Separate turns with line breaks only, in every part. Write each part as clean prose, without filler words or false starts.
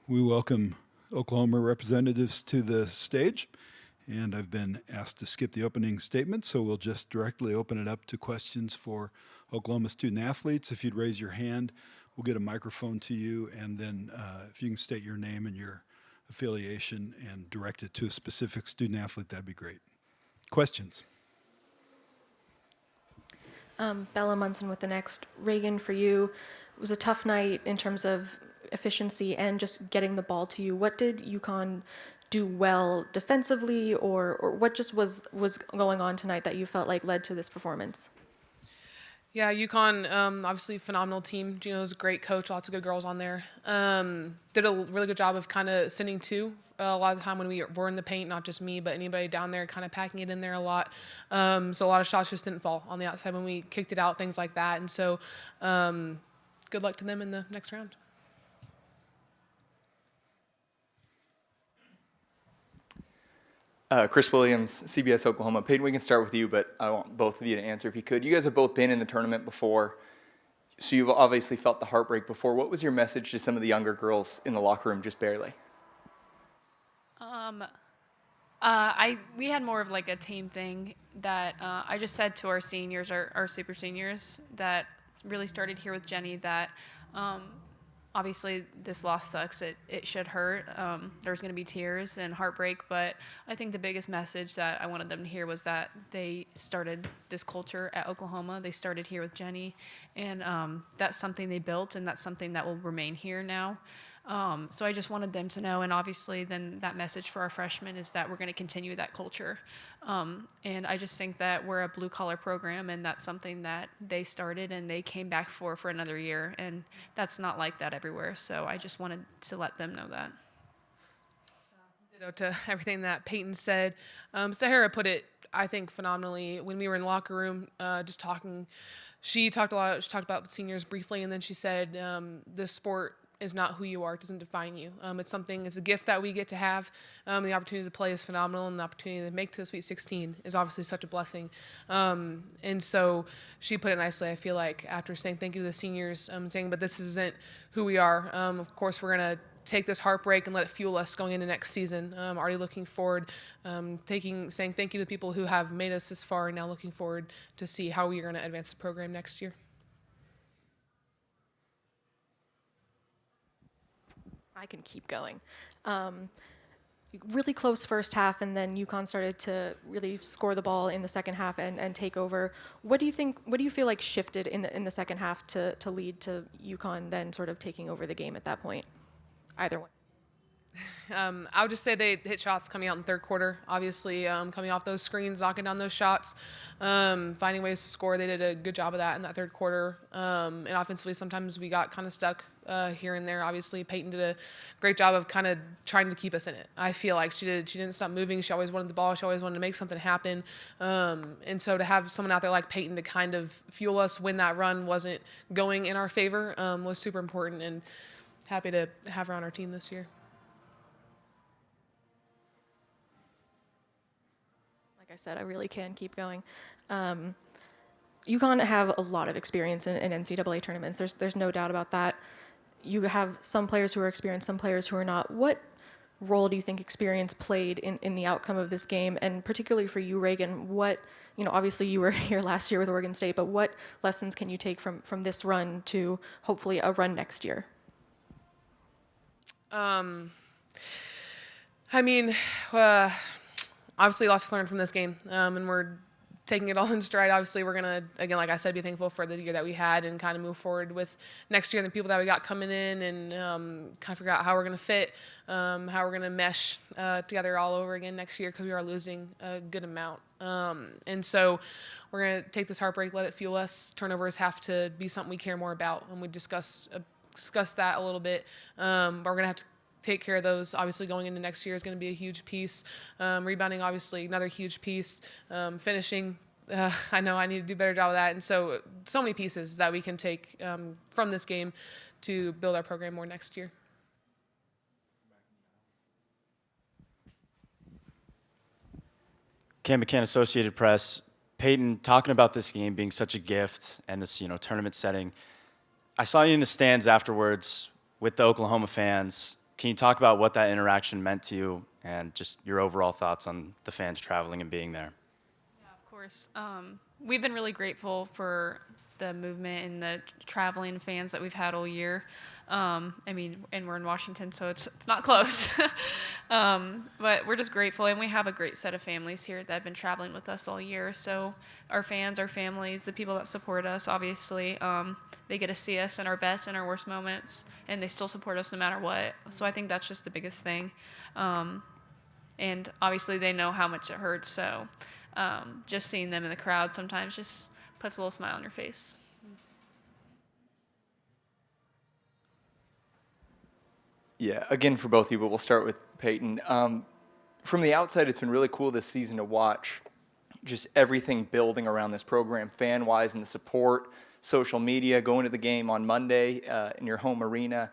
We welcome Oklahoma representatives to the stage, and I've been asked to skip the opening statement, so we'll just directly open it up to questions for Oklahoma student athletes. If you'd raise your hand, we'll get a microphone to you, and then if you can state your name and your affiliation and direct it to a specific student athlete, that'd be great. Questions?
Bella Munson with the next. Reagan, for you, it was a tough night in terms of efficiency and just getting the ball to you. What did UConn do well defensively, or what just was going on tonight that you felt like led to this performance?
Yeah, UConn, obviously phenomenal team. Gino's a great coach, lots of good girls on there. Did a really good job of kind of sending two. A lot of the time when we were in the paint, not just me, but anybody down there kind of packing it in there a lot. So a lot of shots just didn't fall on the outside when we kicked it out, things like that. And so good luck to them in the next round.
Chris Williams, CBS Oklahoma. Peyton, we can start with you, but I want both of you to answer if you could. You guys have both been in the tournament before, so you've obviously felt the heartbreak before. What was your message to some of the younger girls in the locker room, just barely?
We had more of like a team thing that I just said to our seniors, our super seniors, that really started here with Jenny, that obviously this loss sucks. It should hurt. There's going to be tears and heartbreak, but I think the biggest message that I wanted them to hear was that they started this culture at Oklahoma. They started here with Jenny, and that's something they built, and that's something that will remain here now. So I just wanted them to know, and obviously then that message for our freshmen is that we're going to continue that culture. And I just think that we're a blue-collar program, and that's something that they started and they came back for another year, and that's not like that everywhere. So I just wanted to let them know that.
To everything that Peyton said, Sahara put it, I think, phenomenally when we were in the locker room just talking. She talked about the seniors briefly, and then she said, this sport is not who you are. It doesn't define you. It's a gift that we get to have. The opportunity to play is phenomenal, and the opportunity to make to the Sweet 16 is obviously such a blessing. And so she put it nicely, I feel like, after saying thank you to the seniors, saying, but this isn't who we are. Of course, we're going to take this heartbreak and let it fuel us going into next season. Already looking forward, saying thank you to the people who have made us this far, and now looking forward to see how we're going to advance the program next year.
I can keep going. Really close first half, and then UConn started to really score the ball in the second half and take over. What do you feel like shifted in the second half to lead to UConn then sort of taking over the game at that point? Either one.
I would just say they hit shots coming out in third quarter. Obviously, coming off those screens, knocking down those shots, finding ways to score. They did a good job of that in that third quarter. And offensively, sometimes we got kind of stuck here and there. Obviously, Peyton did a great job of kind of trying to keep us in it. I feel like she didn't stop moving. She always wanted the ball. She always wanted to make something happen. And so to have someone out there like Peyton to kind of fuel us when that run wasn't going in our favor was super important, and happy to have her on our team this year.
Like I said, I really can keep going. UConn have a lot of experience in NCAA tournaments. There's no doubt about that. You have some players who are experienced, some players who are not. What role do you think experience played in the outcome of this game? And particularly for you, Reagan, obviously you were here last year with Oregon State, but what lessons can you take from this run to hopefully a run next year?
Obviously lots to learn from this game, and we're taking it all in stride. Obviously, we're going to, again, like I said, be thankful for the year that we had and kind of move forward with next year and the people that we got coming in, and kind of figure out how we're going to fit, how we're going to mesh together all over again next year, because we are losing a good amount. And so we're going to take this heartbreak, let it fuel us. Turnovers have to be something we care more about, and we discuss that a little bit. But we're going to have to take care of those. Obviously, going into next year is going to be a huge piece. Rebounding, obviously, another huge piece. Finishing, I know I need to do a better job of that. And so many pieces that we can take from this game to build our program more next year.
Cam McCann, Associated Press. Peyton, talking about this game being such a gift and this, tournament setting, I saw you in the stands afterwards with the Oklahoma fans, Can you talk about what that interaction meant to you and just your overall thoughts on the fans traveling and being there?
Yeah, of course. We've been really grateful for the movement and the traveling fans that we've had all year. I mean, and we're in Washington, so it's not close. But we're just grateful, and we have a great set of families here that have been traveling with us all year. So our fans, our families, the people that support us, obviously, they get to see us in our best and our worst moments, and they still support us no matter what. So I think that's just the biggest thing. And obviously, they know how much it hurts. So just seeing them in the crowd sometimes just puts a little smile on your face.
Yeah, again for both of you, but we'll start with Peyton. From the outside, it's been really cool this season to watch just everything building around this program, fan-wise, and the support, social media, going to the game on Monday in your home arena.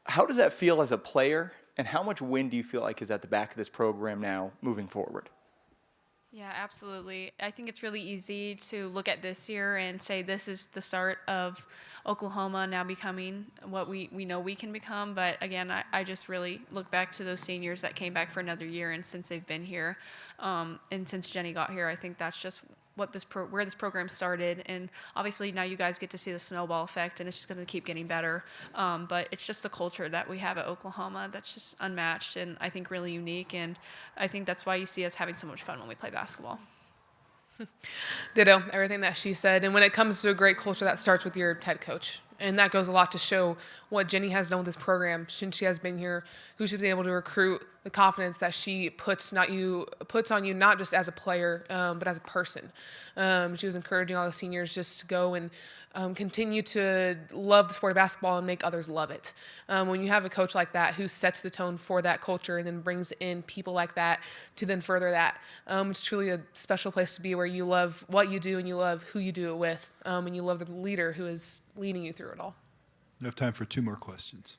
How does that feel as a player, and how much wind do you feel like is at the back of this program now moving forward?
Yeah, absolutely. I think it's really easy to look at this year and say this is the start of Oklahoma now becoming what we know we can become. But again, I just really look back to those seniors that came back for another year, and since they've been here, and since Jenny got here, I think that's just what where this program started. And obviously now you guys get to see the snowball effect, and it's just going to keep getting better. But it's just the culture that we have at Oklahoma that's just unmatched and I think really unique. And I think that's why you see us having so much fun when we play basketball.
Ditto, everything that she said. And when it comes to a great culture, that starts with your head coach. And that goes a lot to show what Jenny has done with this program since she has been here, who she's been able to recruit, the confidence that she puts on you, not just as a player, but as a person. She was encouraging all the seniors just to go and continue to love the sport of basketball and make others love it. When you have a coach like that who sets the tone for that culture and then brings in people like that to then further that, it's truly a special place to be where you love what you do and you love who you do it with, and you love the leader who is leading you through it all.
We have time for 2 more questions.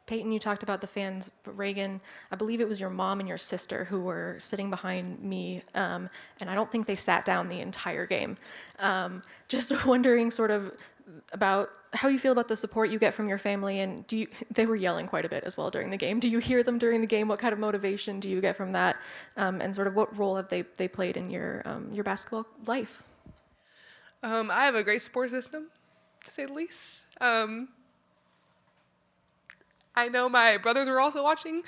Peyton, you talked about the fans, but Reagan, I believe it was your mom and your sister who were sitting behind me, and I don't think they sat down the entire game. Just wondering sort of about how you feel about the support you get from your family, and they were yelling quite a bit as well during the game. Do you hear them during the game? What kind of motivation do you get from that? And sort of what role have they played in your basketball life?
I have a great support system, to say the least. I know my brothers were also watching.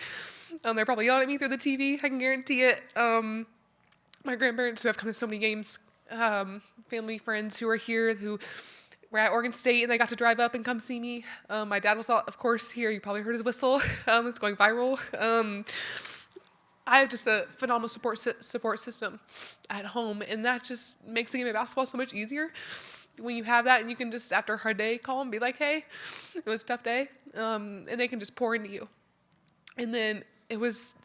They're probably yelling at me through the TV. I can guarantee it. My grandparents who have come to so many games, family, friends who are here, who were at Oregon State, and they got to drive up and come see me. My dad was, of course, here. You probably heard his whistle. It's going viral. I have just a phenomenal support system at home, and that just makes the game of basketball so much easier. When you have that, and you can just, after a hard day, call and be like, hey, it was a tough day, and they can just pour into you. And then it's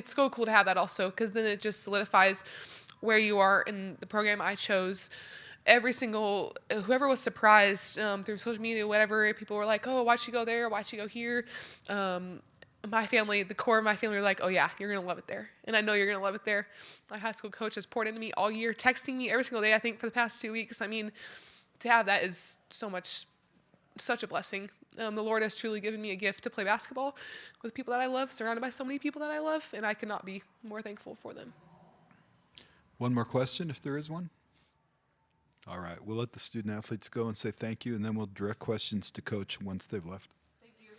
so cool to have that also, because then it just solidifies where you are in the program I chose. Whoever was surprised through social media, whatever, people were like, oh, why'd she go there? Why'd she go here? My family, the core of my family, were like, oh yeah, you're going to love it there. And I know you're going to love it there. My high school coach has poured into me all year, texting me every single day, I think, for the past 2 weeks. I mean, to have that is such a blessing. The Lord has truly given me a gift to play basketball with people that I love, surrounded by so many people that I love, and I could not be more thankful for them.
One more question, if there is one. All right, we'll let the student athletes go and say thank you, and then we'll direct questions to Coach once they've left.
Thank you.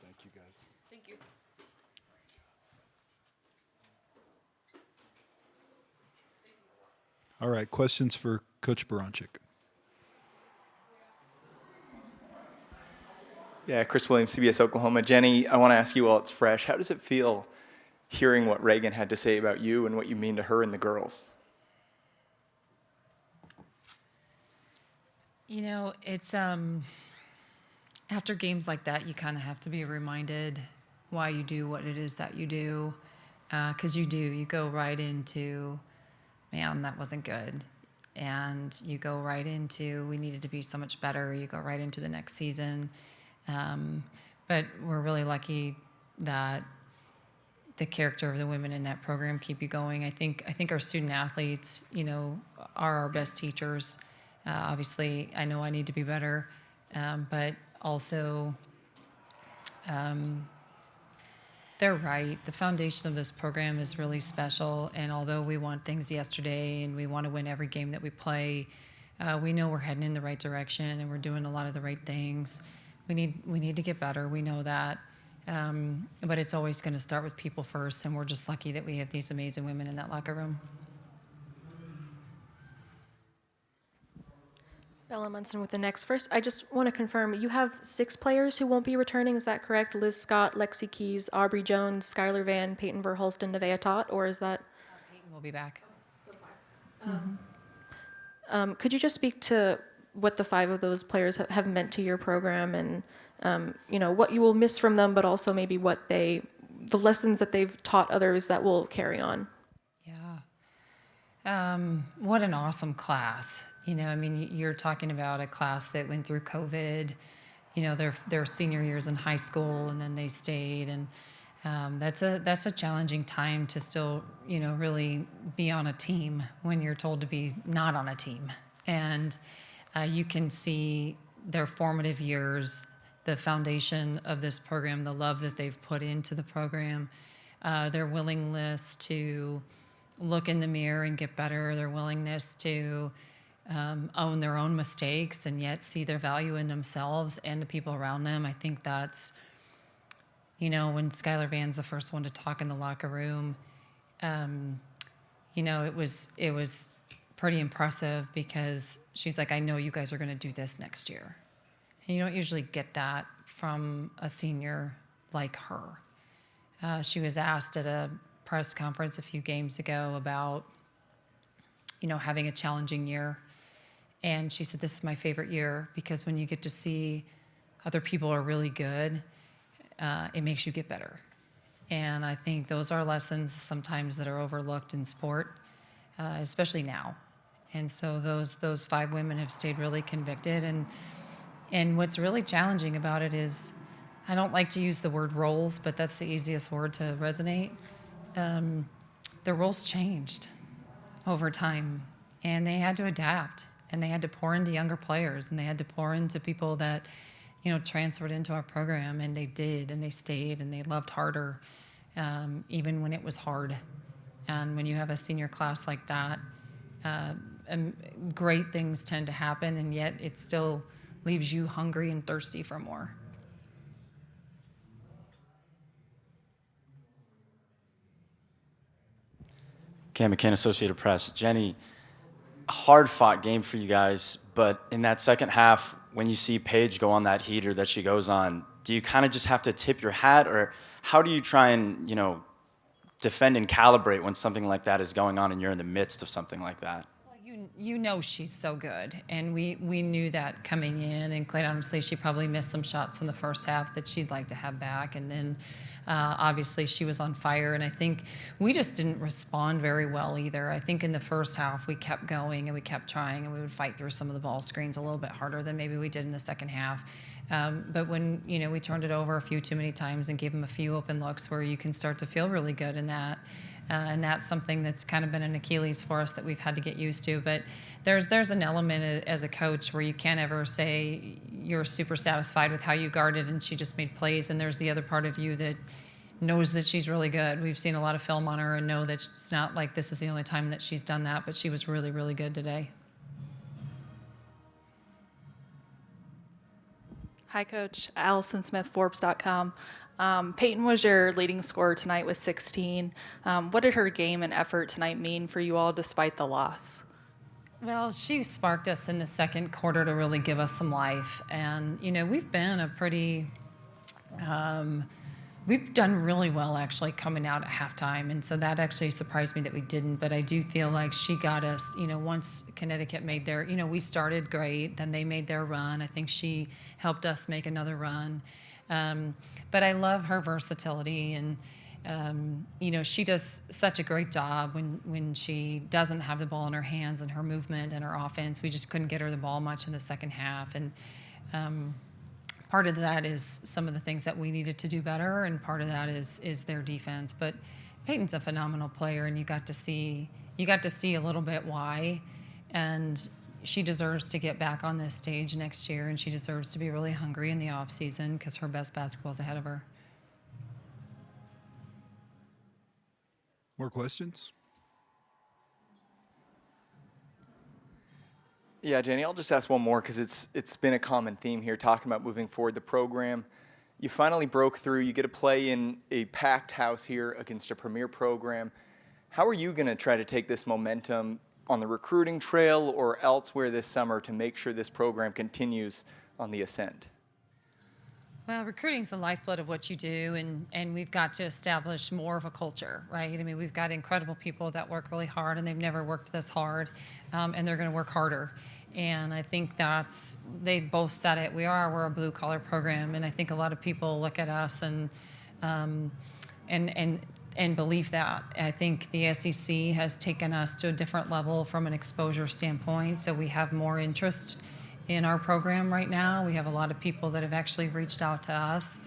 Thank you, guys.
Thank you.
All right, questions for Coach Baranczyk.
Yeah, Chris Williams, CBS Oklahoma. Jenny, I want to ask you while it's fresh, how does it feel hearing what Reagan had to say about you and what you mean to her and the girls?
You know, it's after games like that, you kind of have to be reminded why you do what it is that you do, because you go right into, man, that wasn't good, and you go right into, we needed to be so much better. You go right into the next season, but we're really lucky that the character of the women in that program keep you going. I think our student athletes, are our best teachers. Obviously, I know I need to be better, but also, they're right. The foundation of this program is really special, and although we want things yesterday and we want to win every game that we play, we know we're heading in the right direction and we're doing a lot of the right things. We need to get better. We know that. But it's always going to start with people first, and we're just lucky that we have these amazing women in that locker room.
Bella Munson with the next. First, I just want to confirm, you have 6 players who won't be returning, is that correct? Liz Scott, Lexi Keys, Aubrey Jones, Skylar Van, Peyton Verhulst, and Nevaeh Tot, or is that?
Peyton will be back.
Could you just speak to what the 5 of those players have meant to your program, and what you will miss from them, but also maybe the lessons that they've taught others that will carry on?
Yeah. What an awesome class. You're talking about a class that went through COVID, their senior years in high school, and then they stayed. And that's a challenging time to still, really be on a team when you're told to be not on a team. And you can see their formative years, the foundation of this program, the love that they've put into the program, their willingness to look in the mirror and get better, their willingness to own their own mistakes and yet see their value in themselves and the people around them. I think that's, when Skylar Van's the first one to talk in the locker room, it was pretty impressive because she's like, I know you guys are going to do this next year. And you don't usually get that from a senior like her. She was asked at a press conference a few games ago about, having a challenging year. And she said, this is my favorite year because when you get to see other people are really good, it makes you get better. And I think those are lessons sometimes that are overlooked in sport, especially now. And so those 5 women have stayed really convicted. And what's really challenging about it is, I don't like to use the word roles, but that's the easiest word to resonate. The roles changed over time, and they had to adapt, and they had to pour into younger players, and they had to pour into people that, transferred into our program, and they did, and they stayed, and they loved harder, even when it was hard. And when you have a senior class like that, great things tend to happen, and yet it still leaves you hungry and thirsty for more.
Cam McCann, Associated Press. Jenny, a hard-fought game for you guys, but in that second half, when you see Paige go on that heater that she goes on, do you kind of just have to tip your hat, or how do you try and, defend and calibrate when something like that is going on and you're in the midst of something like that?
Well, she's so good, and we knew that coming in, and quite honestly, she probably missed some shots in the first half that she'd like to have back, and then obviously she was on fire, and I think we just didn't respond very well either. I think in the first half we kept going and we kept trying, and we would fight through some of the ball screens a little bit harder than maybe we did in the second half. But when we turned it over a few too many times and gave them a few open looks where you can start to feel really good in that. And that's something that's kind of been an Achilles for us that we've had to get used to. But there's an element as a coach where you can't ever say you're super satisfied with how you guarded and she just made plays. And there's the other part of you that knows that she's really good. We've seen a lot of film on her and know that it's not like this is the only time that she's done that, but she was really, really good today.
Hi, Coach. Allison Smith, Forbes.com. Peyton was your leading scorer tonight with 16. What did her game and effort tonight mean for you all despite the loss?
Well, she sparked us in the second quarter to really give us some life. And, we've been we've done really well actually coming out at halftime. And so that actually surprised me that we didn't. But I do feel like she got us, once Connecticut made their, we started great, then they made their run. I think she helped us make another run. But I love her versatility, and she does such a great job when she doesn't have the ball in her hands, and her movement and her offense. We just couldn't get her the ball much in the second half, and part of that is some of the things that we needed to do better, and part of that is their defense. But Peyton's a phenomenal player, and you got to see a little bit why, and she deserves to get back on this stage next year, and she deserves to be really hungry in the off season because her best basketball is ahead of her.
More questions?
Yeah, Jenny, I'll just ask one more because it's been a common theme here talking about moving forward the program. You finally broke through. You get to play in a packed house here against a premier program. How are you going to try to take this momentum on the recruiting trail or elsewhere this summer to make sure this program continues on the ascent?
Well, recruiting's the lifeblood of what you do, and we've got to establish more of a culture, right? I mean, we've got incredible people that work really hard, and they've never worked this hard, and they're going to work harder. And I think they both said it. We're a blue-collar program, and I think a lot of people look at us and believe that. I think the SEC has taken us to a different level from an exposure standpoint, so we have more interest in our program right now. We have a lot of people that have actually reached out to us.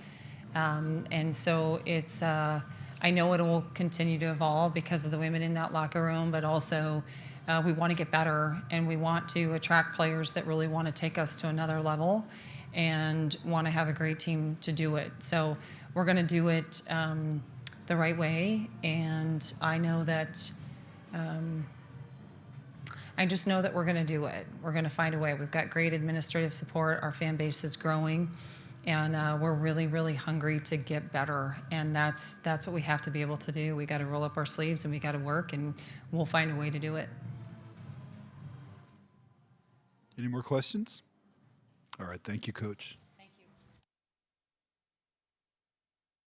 And so it's, I know it will continue to evolve because of the women in that locker room, but also we want to get better, and we want to attract players that really want to take us to another level and want to have a great team to do it. So we're going to do it the right way, and I know that I just know that we're going to do it. We're going to find a way. We've got great administrative support. Our fan base is growing, and we're really, really hungry to get better. And that's what we have to be able to do. We got to roll up our sleeves, and we got to work, and we'll find a way to do it.
Any more questions? All right, thank you, Coach.